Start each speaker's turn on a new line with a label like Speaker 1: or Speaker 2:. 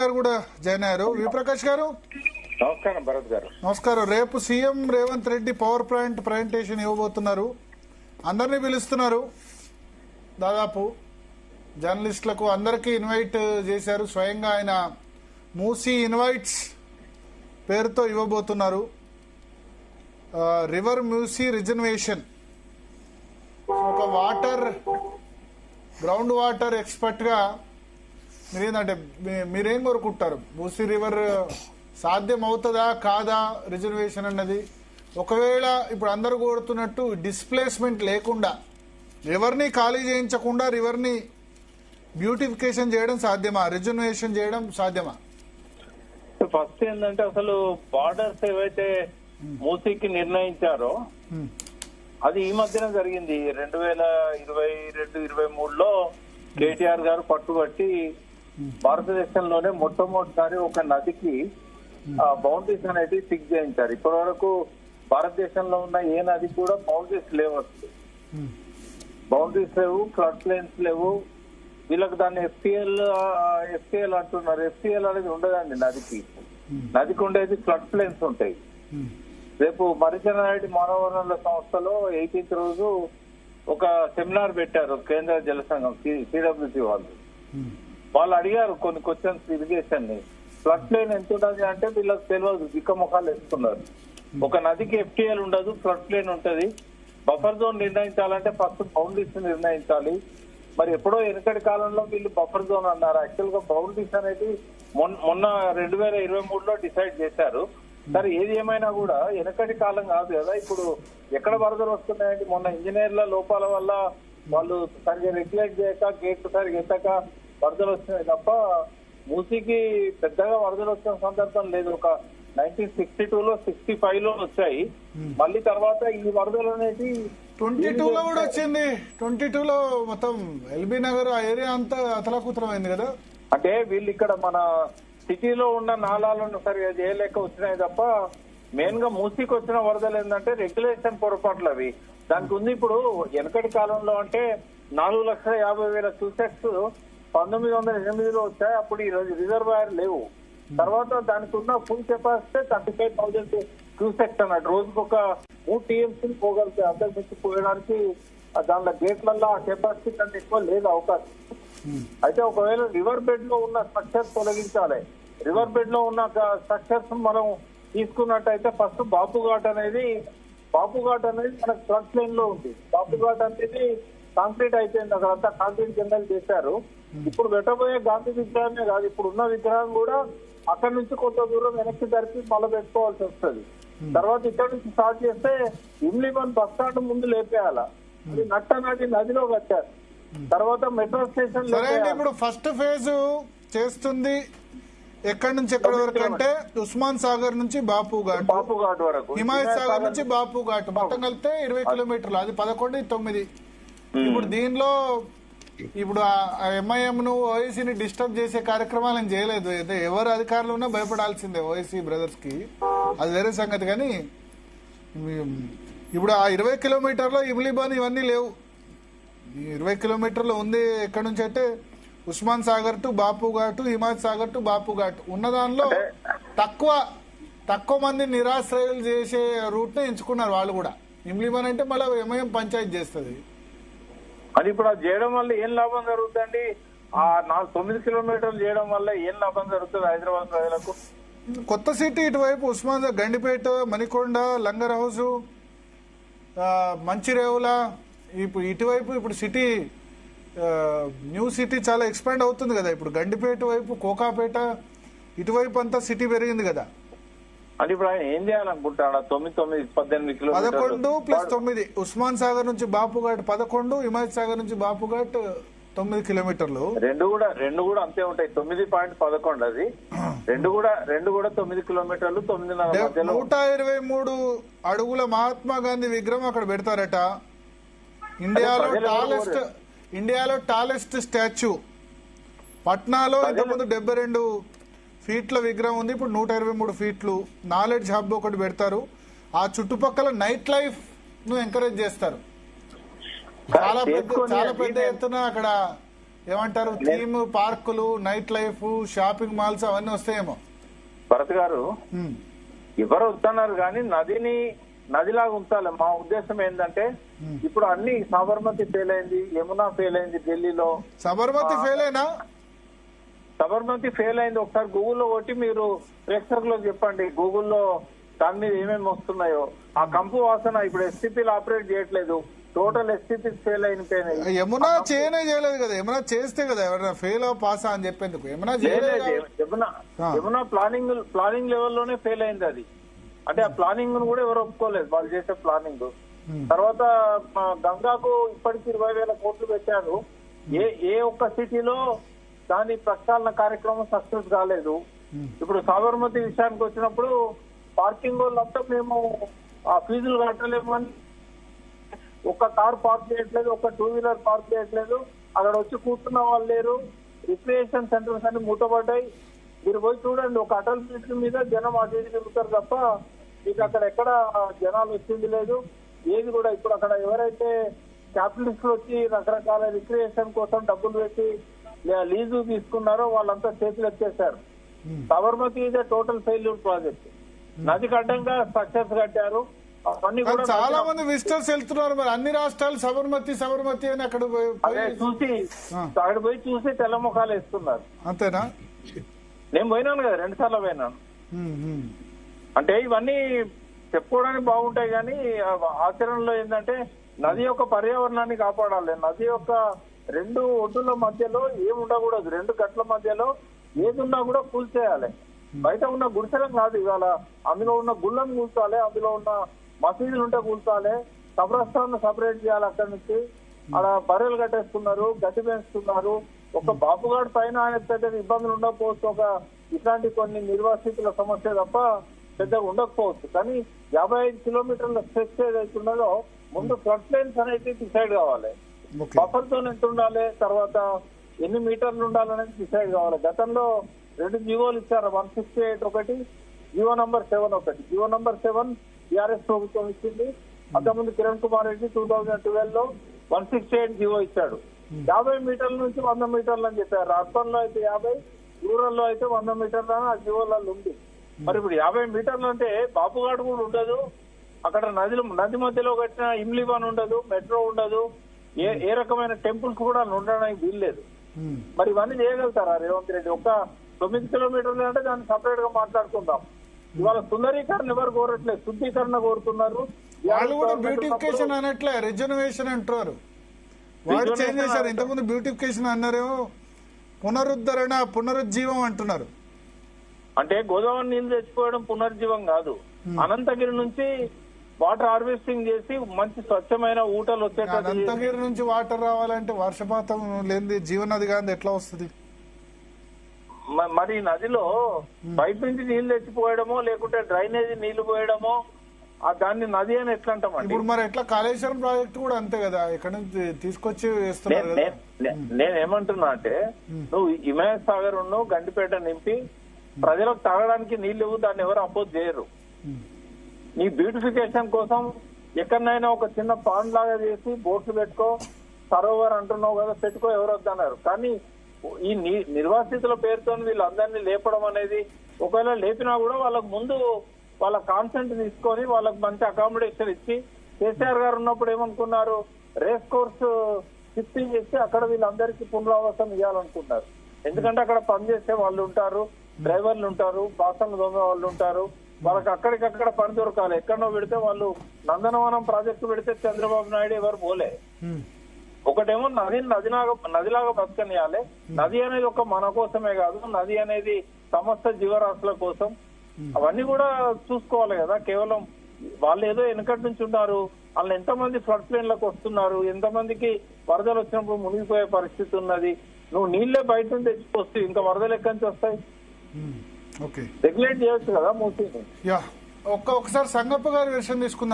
Speaker 1: గారు కూడా జాయిన్ అయ్యారు. విప్రకాష్ గారు
Speaker 2: నమస్కారం. భరత్ గారు
Speaker 1: నమస్కారం. రేపు CM Revanth Reddy power point presentation ఇవ్వబోతున్నారు. అందరినీ పిలుస్తున్నారు. దాదాపు జర్నలిస్టులకు అందరికీ ఇన్వైట్ చేశారు. స్వయంగా ఆయన మూసీ ఇన్వైట్స్ పేరుతో ఇవ్వబోతున్నారు. రివర్ మూసీ రిజర్వేషన్, ఒక వాటర్ గ్రౌండ్ వాటర్ ఎక్స్పర్ట్ గా మీరేంటంటే మీరేం కోరుకుంటారు? మూసీ రివర్ సాధ్యం అవుతుందా కాదా రిజర్వేషన్ అన్నది? ఒకవేళ ఇప్పుడు అందరూ కోరుతున్నట్టు డిస్ప్లేస్మెంట్ లేకుండా, రివర్ని ఖాళీ చేయించకుండా రివర్ని బ్యూటిఫికేషన్ చేయడం సాధ్యమా? రిజర్వేషన్ చేయడం సాధ్యమా?
Speaker 2: ఫస్ట్ ఏంటంటే అసలు బార్డర్స్ ఏవైతే మూసీకి నిర్ణయించారో అది ఈ మధ్యన జరిగింది. 2022-23లో కేటీఆర్ గారు పట్టుబట్టి భారతదేశంలోనే మొట్టమొదటిసారి ఒక నదికి బౌండరీస్ అనేది ఫిక్స్ చేయించారు. ఇప్పటి వరకు భారతదేశంలో ఉన్న ఏ నది కూడా బౌండరీస్ లేవు, బౌండరీస్ లేవు, ఫ్లడ్ ప్లేన్స్ లేవు. వీళ్ళకి దాన్ని ఎఫ్టీఎల్ అంటున్నారు. ఎఫ్టీఎల్ అనేది ఉండదండి నదికి. నదికి ఉండేది ఫ్లడ్ ప్లేన్స్ ఉంటాయి. రేపు మరిచెన్నారెడ్డి మానవ వనరుల సంస్థలో 18th రోజు ఒక సెమినార్ పెట్టారు కేంద్ర జల సంఘం సిడబ్ల్యూసీ వాళ్ళు అడిగారు కొన్ని క్వశ్చన్స్ ఇరిగేషన్ ని. ఫ్లడ్ ప్లేన్ ఎంత ఉంటుంది అంటే వీళ్ళకి తెలియదు, దిక్క ముఖాలు వేసుకున్నారు. ఒక నదికి ఎఫ్టీఎల్ ఉండదు, ఫ్లడ్ ప్లేన్ ఉంటది. బఫర్ జోన్ నిర్ణయించాలంటే ఫస్ట్ బౌండరీస్ నిర్ణయించాలి. మరి ఎప్పుడో వెనకటి కాలంలో వీళ్ళు బఫర్ జోన్ అన్నారు. యాక్చువల్ గా బౌండరీస్ అనేది మొన్న 2023లో డిసైడ్ చేశారు. సరే, ఏది ఏమైనా కూడా వెనకటి కాలం కాదు కదా. ఇప్పుడు ఎక్కడ వరదలు వస్తున్నాయంటే మొన్న ఇంజనీర్ల లోపాల వల్ల వాళ్ళు సరిగ్గా రెగ్యులేట్ చేయక, గేట్లు సరిగ్గా ఎత్తక వరదలు వస్తున్నాయి తప్ప మూసీకి పెద్దగా వరదలు వచ్చిన సందర్భం లేదు. ఒక 1962లో 65లో వచ్చాయి. మళ్ళీ తర్వాత ఈ వరదలు అనేది
Speaker 1: 22లో కూడా వచ్చింది. 22లో మొత్తం ఎల్బీ నగర్ ఆ ఏరియా అంతా అతలాకుతలమైంది కదా.
Speaker 2: అంటే వీళ్ళు ఇక్కడ మన సిటీలో ఉన్న నాలాలను సరిగా చేయలేక వచ్చినాయి తప్ప మెయిన్ గా మూసీకి వచ్చిన వరదలు ఏంటంటే రెగ్యులేషన్ పొరపాట్లు అవి. దానికి ఉంది. ఇప్పుడు వెనకటి కాలంలో అంటే 4,50,000 క్యూసెక్స్ 1908లో వచ్చాయి. అప్పుడు ఈ రోజు రిజర్వాయర్ లేవు. తర్వాత దానికి ఉన్న ఫుల్ కెపాసిటీ 35,000 క్యూసెక్స్ అన్నట్టు. రోజుకు ఒక 3 TMC పోగలుగుతాయి. అంతకు మించి పోయడానికి దానిలో గేట్లలో ఆ కెపాసిటీ కంటే ఎక్కువ లేదు అవకాశం. అయితే ఒకవేళ రివర్ బెడ్ లో ఉన్న స్ట్రక్చర్స్ తొలగించాలి. రివర్ బెడ్ లో ఉన్న స్ట్రక్చర్స్ మనం తీసుకున్నట్టయితే ఫస్ట్ బాపుఘాట్ అనేది మనకు ఫ్లడ్ ప్లేన్ లో ఉంది. బాపుఘాట్ అనేది కాంక్రీట్ అయిపోయింది. అక్కడంతా కాంక్రీట్ జనరల్ చేశారు. ఇప్పుడు పెట్టబోయే గాంధీ విగ్రహమే కాదు, ఇప్పుడు ఉన్న విగ్రహం కూడా అక్కడి నుంచి కొంత దూరం వెనక్కి జరిపి మళ్ళీ పెట్టుకోవాల్సి వస్తుంది. తర్వాత ఇక్కడ నుంచి స్టార్ట్ చేస్తే ఇమ్లీమన్ బస్ స్టాండ్ ముందు లేపేయాల. అది నట్టనాటి నదిలో కట్టారు. తర్వాత మెట్రో స్టేషన్.
Speaker 1: ఇప్పుడు ఫస్ట్ ఫేజ్ చేస్తుంది ఎక్కడి నుంచి ఎక్కడి వరకు అంటే ఉస్మాన్ సాగర్ నుంచి బాపుఘాట్ వరకు, హిమాయత్ సాగర్ నుంచి బాపుఘాట్ మొత్తం కలిపితే 20 కిలోమీటర్లు. అది 11, 9. ఇప్పుడు దీనిలో ఇప్పుడు ఎంఐఎం ను ఓఐసీని డిస్టర్బ్ చేసే కార్యక్రమాలను చేయలేదు. ఎవరు అధికారులు ఉన్నా భయపడాల్సిందే ఓఐసీ బ్రదర్స్ కి, అది వేరే సంగతి. కానీ ఇప్పుడు ఆ 20 కిలోమీటర్లో ఇమ్లీబాన్ ఇవన్నీ లేవు. 20 కిలోమీటర్లు ఉంది. ఎక్కడి నుంచి అంటే ఉస్మాన్ సాగర్ టు బాపుఘాట్, హిమాయత్ సాగర్ టు బాపుఘాట్ ఉన్న దానిలో తక్కువ మంది నిరాశ్రయులు చేసే రూట్ ని ఎంచుకున్నారు వాళ్ళు కూడా. ఇమ్లీబాన్ అంటే మళ్ళీ ఎంఐఎం పంచాయతీ చేస్తుంది.
Speaker 2: అది ఇప్పుడు అది చేయడం వల్ల ఏం లాభం జరుగుతుంది? ఆ 9 కిలోమీటర్లు చేయడం వల్ల ఏం లాభం జరుగుతుంది హైదరాబాద్ ప్రజలకు?
Speaker 1: కొత్త సిటీ ఇటువైపు ఉస్మాన్, గండిపేట, మణికొండ, లంగర్ హౌస్, మంచిరేవుల, ఇప్పుడు ఇటువైపు ఇప్పుడు సిటీ న్యూ సిటీ చాలా ఎక్స్పాండ్ అవుతుంది కదా. ఇప్పుడు గండిపేట వైపు, కోకాపేట ఇటువైపు అంతా సిటీ పెరిగింది కదా.
Speaker 2: అంటే ఇప్పుడు ఆయన ఏం చేయాలనుకుంటాడు? 18 కిలోమీటర్లు
Speaker 1: 11 + 9 ఉస్మాన్ సాగర్ నుంచి బాపుఘాట్ 11, హిమాయత్ సాగర్ నుంచి బాపుఘాట్ 9 కిలోమీటర్లు. రెండు కూడా అంతే ఉంటాయి. 9.11 అది. రెండు కూడా 9 కిలోమీటర్లు, 9.5 మధ్యలో 123 అడుగుల మహాత్మా గాంధీ విగ్రహం అక్కడ పెడతారట. ఇండియాలో టాలెస్ట్ స్టాచ్యూ. పట్నాలో ఇంతకుముందు 72 ఫీట్ల విగ్రహం ఉంది, ఇప్పుడు 123 ఫీట్లు. నాలెడ్జ్ హబ్ ఒకటి పెడతారు. ఆ చుట్టుపక్కల నైట్ లైఫ్ ను ఎంకరేజ్ చేస్తారు. చాలా పెద్ద ఎత్తున అక్కడ ఏమంటారు థీమ్ పార్కులు, నైట్ లైఫ్, షాపింగ్ మాల్స్ అవన్నీ వస్తాయేమో.
Speaker 2: భరత్ గారు ఎవరు వస్తున్నారు కానీ నదిలాగా ఉంచాలి. మా ఉద్దేశం ఏంటంటే ఇప్పుడు అన్ని సాబర్మతి ఫెయిల్ అయింది, యమునా ఫెయిల్ అయింది ఢిల్లీలో.
Speaker 1: సబర్మతి ఫెయిల్ అయినా?
Speaker 2: సబర్మతి ఫెయిల్ అయింది. ఒకసారి గూగుల్లో కొట్టి మీరు ప్రేక్షకుల్లో చెప్పండి గూగుల్లో దాని మీద ఏమేమి వస్తున్నాయో. ఆ కంపు వాసన ఇప్పుడు ఎస్టీపీలు ఆపరేట్ చేయట్లేదు, టోటల్ ఎస్టీపీ ఫెయిల్ అయిపోయినాయి.
Speaker 1: యమునా చేయలేదు కదా, యమునా చేస్తే కదా ఎవరైనా ఫెయిల్ పాసా అని చెప్పేందుకు.
Speaker 2: యమునా ప్లానింగ్ లెవెల్లోనే ఫెయిల్ అయింది అది. అంటే ఆ ప్లానింగ్ కూడా ఎవరు ఒప్పుకోలేదు, వాళ్ళు చేసే ప్లానింగ్. తర్వాత గంగాకు ఇప్పటికి 20,000 కోట్లు పెట్టారు. ఏ ఒక్క సిటీలో దాని ప్రక్షాళన కార్యక్రమం సక్సెస్ కాలేదు. ఇప్పుడు సాబర్మతి విషయానికి వచ్చినప్పుడు పార్కింగ్ వాళ్ళంతా మేము ఆ ఫీజులు కట్టలేము అని ఒక కార్ పార్క్ చేయట్లేదు, ఒక 2 వీలర్ పార్క్ చేయట్లేదు. అక్కడ వచ్చి కూర్చున్న వాళ్ళు లేరు. రిక్రియేషన్ సెంటర్స్ అన్ని మూతపడ్డాయి. మీరు పోయి చూడండి, ఒక అటల్ బ్రిడ్జ్ మీద జనం అటు ఇటు తిరుగుతారు తప్ప మీకు అక్కడ ఎక్కడ జనాలు వచ్చింది లేదు. ఏది కూడా ఇప్పుడు అక్కడ ఎవరైతే క్యాపిటలిస్టులు వచ్చి రకరకాల రిక్రియేషన్ కోసం డబ్బులు పెట్టి లీజు తీసుకున్నారో వాళ్ళంతా చేతులు ఎత్తేశారు. సబర్మతి ఇదే టోటల్ ఫెయిల్యూర్ ప్రాజెక్ట్. నదికి అడ్డంగా స్ట్రక్చర్స్ కట్టారు. అవన్నీ కూడా
Speaker 1: చాలా మంది విజిటర్స్ వెళ్తున్నారు. మరి అన్ని రాష్ట్రాలు సబర్మతి అని అక్కడ
Speaker 2: పోయి చూసి తెల్ల ముఖాలు వేస్తున్నారు.
Speaker 1: అంతేనా?
Speaker 2: నేను పోయినాను కదా, 2 సార్లు పోయినాను. అంటే ఇవన్నీ చెప్పుకోవడానికి బాగుంటాయి కానీ ఆచరణలో ఏంటంటే నది యొక్క పర్యావరణాన్ని కాపాడాలి. నది యొక్క 2 ఒడ్డుల మధ్యలో ఏమి ఉండకూడదు. 2 గట్ల మధ్యలో ఏది ఉన్నా కూడా కూల్చేయాలి. బయట ఉన్న గుడిసెలం కాదు, ఇవాళ అందులో ఉన్న గుళ్ళను కూల్చాలి, అందులో ఉన్న మసీదులు ఉంటే కూల్చాలి, కబ్రస్థాన్ సపరేట్ చేయాలి. అక్కడి నుంచి అక్కడ బర్రెలు కట్టేస్తున్నారు, గడ్డి పెంచుతున్నారు. ఒక బాపుగాడు పైన ఆయన పెద్ద ఇబ్బందులు ఉండకపోవచ్చు, ఒక ఇట్లాంటి కొన్ని నిర్వాసితుల సమస్య తప్ప పెద్దగా ఉండకపోవచ్చు. కానీ 55 కిలోమీటర్ల స్ట్రెచ్ ఏదైతే ఉన్నదో ముందు ఫ్లడ్ ప్లేన్స్ అనేది డిసైడ్ కావాలి. బఫర్ జోన్ ఎంత ఉండాలి, తర్వాత ఎన్ని మీటర్లు ఉండాలనేది డిసైడ్ కావాలి. గతంలో 2 జీవోలు ఇచ్చారు, 168 ఒకటి, జీవో నంబర్ 7 ఒకటి. జీవో నంబర్ 7 టీఆర్ఎస్ ప్రభుత్వం ఇచ్చింది. అంతకుముందు కిరణ్ కుమార్ రెడ్డి 2012 లో 168 జీవో ఇచ్చాడు. 50 మీటర్ల నుంచి 100 మీటర్లు అని చెప్పారు. అర్బన్ లో అయితే 50, రూరల్ లో అయితే 100 మీటర్లు అని ఆ జీవోలలో ఉంది. మరి ఇప్పుడు 50 మీటర్లు అంటే బాపుఘాట్ కూడా ఉండదు, అక్కడ నది మధ్యలో కట్టిన ఇమ్లీవాన్ ఉండదు, మెట్రో ఉండదు, ఏ రకమైన టెంపుల్స్ కూడా ఉండడానికి వీల్లేదు. మరి ఇవన్నీ చేయగలుగుతారా రేవంత్ రెడ్డి? ఒక 9 కిలోమీటర్లు అంటే దాన్ని సపరేట్ గా మాట్లాడుకుందాం. ఇవాళ సుందరీకరణ ఎవరు కోరట్లేదు, శుద్ధీకరణ కోరుతున్నారు.
Speaker 1: వాళ్ళు కూడా బ్యూటిఫికేషన్ అనట్లే, రిజర్వేషన్ అంటారు. వాళ్ళు చేంజ్ చేశారు. ఇంతకుముందు బ్యూటిఫికేషన్ అన్నారేమో, పునరుజ్జీవం అంటున్నారు.
Speaker 2: అంటే గోదావరి నీళ్లు తెచ్చుకోవడం పునర్జీవం కాదు. అనంతగిరి నుంచి వాటర్ హార్వెస్టింగ్ చేసి మంచి స్వచ్ఛమైన ఊటలు వచ్చేటట్టు.
Speaker 1: అనంతగిరి నుంచి వాటర్ రావాలంటే వర్షపాతం లేని జీవనది కాదు, ఎట్లా వస్తుంది?
Speaker 2: మరి నదిలో బయట నుంచి నీళ్లు తెచ్చిపోయడమో లేకుంటే డ్రైనేజీ నీళ్లు పోయడమో దాన్ని నది అని ఎట్లా అంటామండి?
Speaker 1: ఇప్పుడు మరి ఎట్లా కాళేశ్వరం ప్రాజెక్ట్ కూడా అంతే కదా, ఇక్కడ నుంచి తీసుకొచ్చి వేస్తున్నారు.
Speaker 2: నేనేమంటున్నా అంటే నువ్వు హిమాయత్ సాగర్ గండిపేట నింపి ప్రజలకు తాగడానికి నీళ్లు ఇవ్వు, దాన్ని ఎవరు అపోజ్ చేయరు. నీ బ్యూటిఫికేషన్ కోసం ఎక్కడైనా ఒక చిన్న పాండ్ లాగా చేసి బోట్లు పెట్టుకో, సరోవర్ అంటున్నావు కదా, పెట్టుకో, ఎవరు వద్దన్నారు. కానీ ఈ నిర్వాసితుల పేరుతో వీళ్ళందరినీ లేపడం అనేది, ఒకవేళ లేపినా కూడా వాళ్ళకు ముందు వాళ్ళ కాన్సెంట్ తీసుకొని వాళ్ళకి మంచి అకామిడేషన్ ఇచ్చి, కేసీఆర్ గారు ఉన్నప్పుడు ఏమనుకున్నారు, రేస్ కోర్స్ షిఫ్టింగ్ చేసి అక్కడ వీళ్ళందరికీ పునరావాసం ఇవ్వాలనుకున్నారు. ఎందుకంటే అక్కడ పనిచేసే వాళ్ళు ఉంటారు, డ్రైవర్లు ఉంటారు, బాసన్లు దొంగ వాళ్ళు ఉంటారు. వాళ్ళకి అక్కడికక్కడ పని దొరకాలి. ఎక్కడో పెడితే వాళ్ళు నందనవనం ప్రాజెక్టు పెడితే చంద్రబాబు నాయుడు ఎవరు పోలే. ఒకటేమో నదిలాగా బతకనియాలి. నది అనేది ఒక మన కోసమే కాదు, నది అనేది సమస్త జీవరాశుల కోసం. అవన్నీ కూడా చూసుకోవాలి కదా. కేవలం వాళ్ళు ఏదో వెనకటి నుంచి ఉన్నారు, వాళ్ళు ఎంతమంది ఫ్లడ్ ప్లేన్లకు వస్తున్నారు, ఎంతమందికి వరదలు వచ్చినప్పుడు మునిగిపోయే పరిస్థితి ఉన్నది. నువ్వు నీళ్లే బయట నుంచి తెచ్చిపోస్తూ ఇంకా వరదలు ఎక్కడి నుంచి వస్తాయి? రెగ్యులేట్ చేయొచ్చు కదా మూసీని.
Speaker 1: ఒకసారి సంగప్ప గారి విషయం తీసుకుందాం.